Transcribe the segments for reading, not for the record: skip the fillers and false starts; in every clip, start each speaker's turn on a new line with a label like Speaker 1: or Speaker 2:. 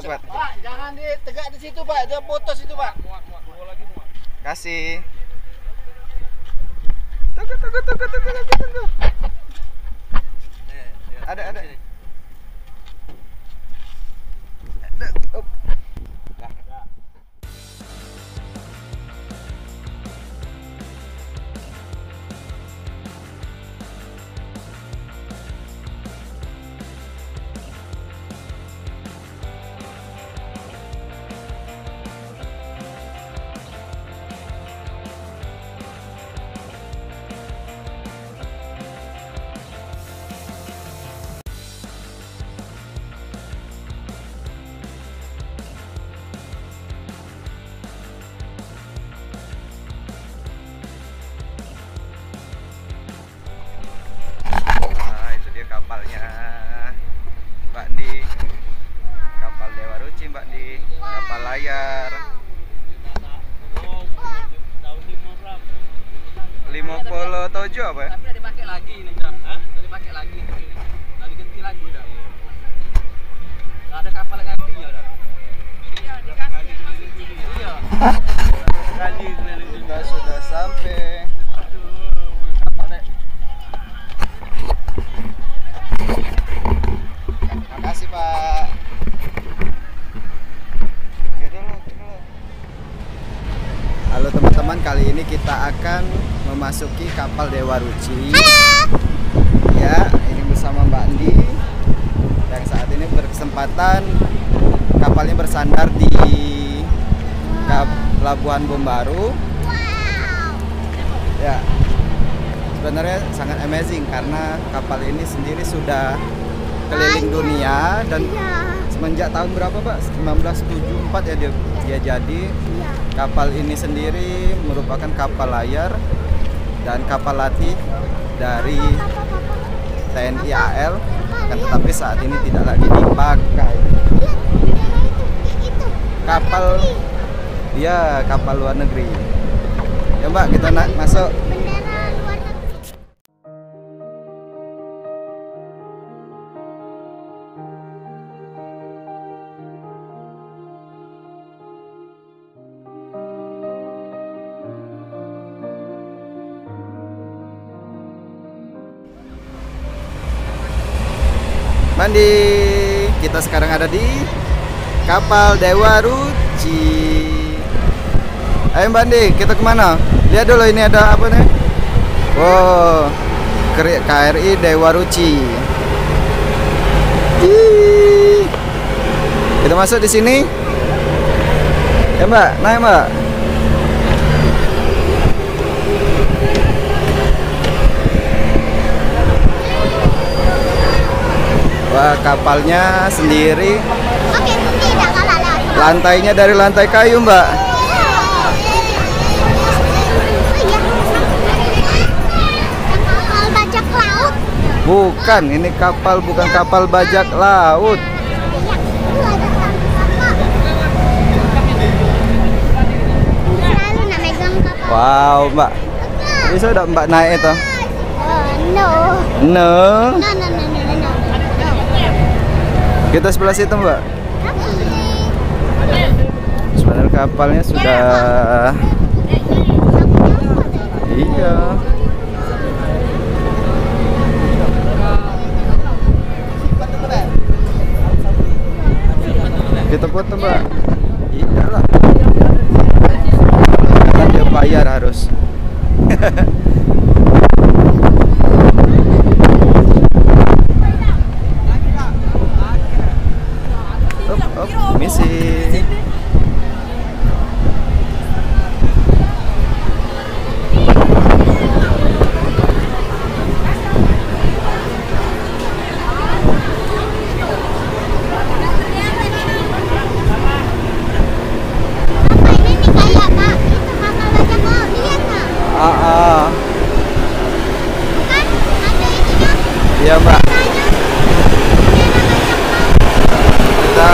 Speaker 1: kuat.
Speaker 2: Pak, jangan tegak di situ, Pak. Dia putus itu, Pak.
Speaker 1: Kasih. Tunggu. Ada. Up. Kapalnya Mbak Di, kapal Dewa Ruci Mbak Di, kapal layar 57 apa ya?
Speaker 3: Tapi udah dipakai lagi ini udah. Udah dipakai lagi. Udah diganti lagi udah. Enggak ada kapal ganti ya udah. Iya, diganti maksudnya. Iya.
Speaker 1: Kali kita sudah sampai. Makasih Pak. Halo teman-teman, kali ini kita akan memasuki kapal Dewa Ruci. Halo. Ya, ini bersama Mbak Andi yang saat ini berkesempatan kapalnya bersandar di Pelabuhan Bombaru.
Speaker 4: Wow.
Speaker 1: Ya, sebenarnya sangat amazing karena kapal ini sendiri sudah keliling dunia dan semenjak tahun berapa Pak? 1974 ya dia jadi. Kapal ini sendiri merupakan kapal layar dan kapal latih dari TNI AL, kan tetapi saat ini tidak lagi dipakai. Kapal, ya kapal luar negeri. Ya Mbak, kita masuk. Mandi, kita sekarang ada di kapal Dewa Ruci. Ayo Mbak Andi, kita kemana? Lihat dulu ini ada apa nih? Wow, KRI Dewa Ruci. Kita masuk di sini. Ya Mbak, naik Mbak. Wah, kapalnya sendiri.
Speaker 4: Oke, tidak kalah lagi.
Speaker 1: Lantainya dari lantai kayu, Mbak.
Speaker 4: Kapal bajak laut.
Speaker 1: Bukan, ini kapal bukan kapal bajak laut.
Speaker 4: Selalu nak megang kapal.
Speaker 1: Wow, Mbak. Bisa udah Mbak naik itu?
Speaker 4: No.
Speaker 1: No.
Speaker 4: No.
Speaker 1: Kita sebelah situ, Mbak. Sebenarnya kapalnya sudah. Iya. Kita foto, Mbak. Iya lah. Kan dia bayar harus. Misi. Iya Mbak. Kita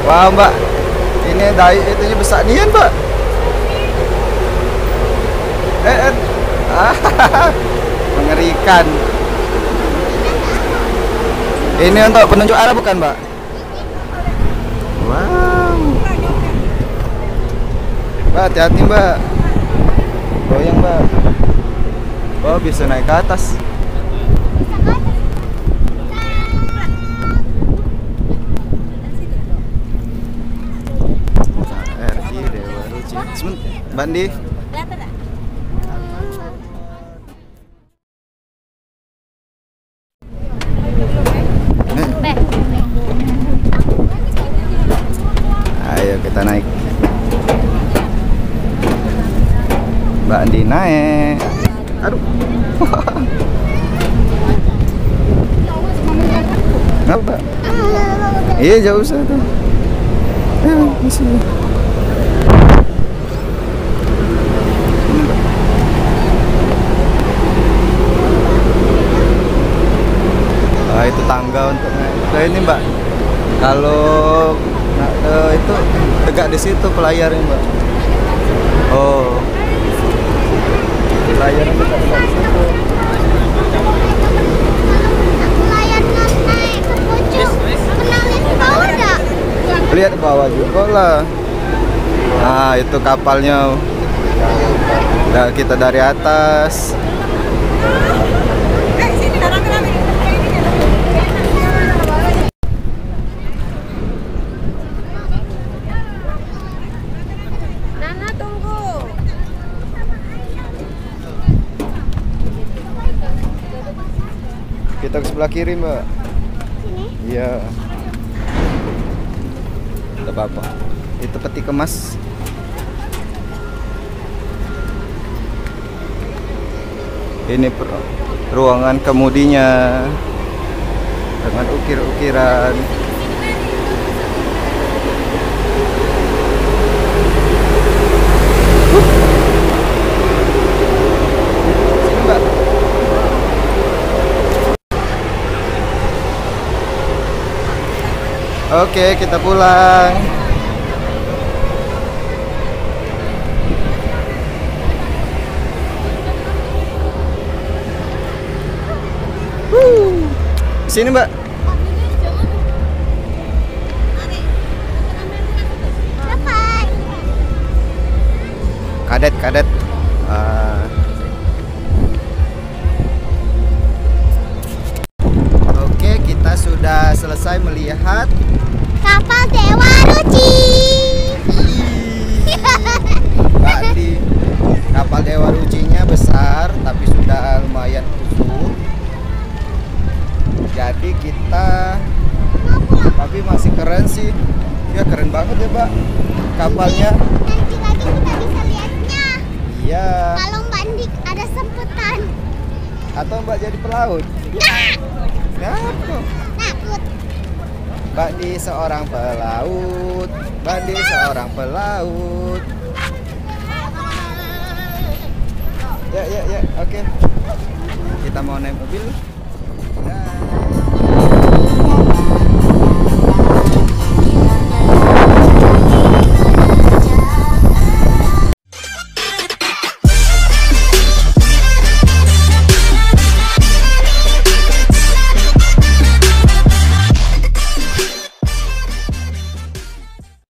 Speaker 1: Wah Mbak, ini dai itunya besar nian Mbak. Mengerikan. Ini untuk penunjuk arah bukan Mbak? Wow. Mbak, hati-hati Mbak. Goyang Mbak. Oh, bisa naik ke atas. RI Dewa Ruci. Bandi. Ayo kita naik. Mbak Andi naik. Aduh. Nggak Mbak? Iya jauh usah tuh. Masih. Nah, itu tangga untuk naik ke ini Mbak. Kalau itu tegak di situ pelayarnya Mbak. Oh, pelayarnya tegak di situ.
Speaker 4: Layarnya naik ke pojok. Pernah lihat ke bawah nggak?
Speaker 1: Lihat ke bawah juga lah. Nah, itu kapalnya. Nah, kita dari atas.
Speaker 5: Nana tunggu.
Speaker 1: Kita ke sebelah kiri Mbak.
Speaker 4: Sini.
Speaker 1: Iya. Tidak apa-apa. Itu peti kemas. Ini ruangan kemudinya dengan ukir-ukiran. Sini Mbak. Oke, kita pulang. Sini Mbak.
Speaker 4: Dapat.
Speaker 1: Kadet. Oke, kita sudah selesai melihat
Speaker 4: Kapal Dewa Ruci.
Speaker 1: Mbak di kapal Dewa Rucinya besar, tapi sudah lumayan kusut. Jadi kita, tapi masih keren sih. Ya keren banget ya Mbak kapalnya.
Speaker 4: Nanti lagi kita bisa lihatnya.
Speaker 1: Iya.
Speaker 4: Kalau Mbak Andi ada semputan.
Speaker 1: Atau Mbak jadi pelaut?
Speaker 4: Nah,
Speaker 1: Kenapa?
Speaker 4: takut.
Speaker 1: Mbak Di seorang pelaut. Mbak Di seorang pelaut. Ya, oke. Kita mau naik mobil. Dah.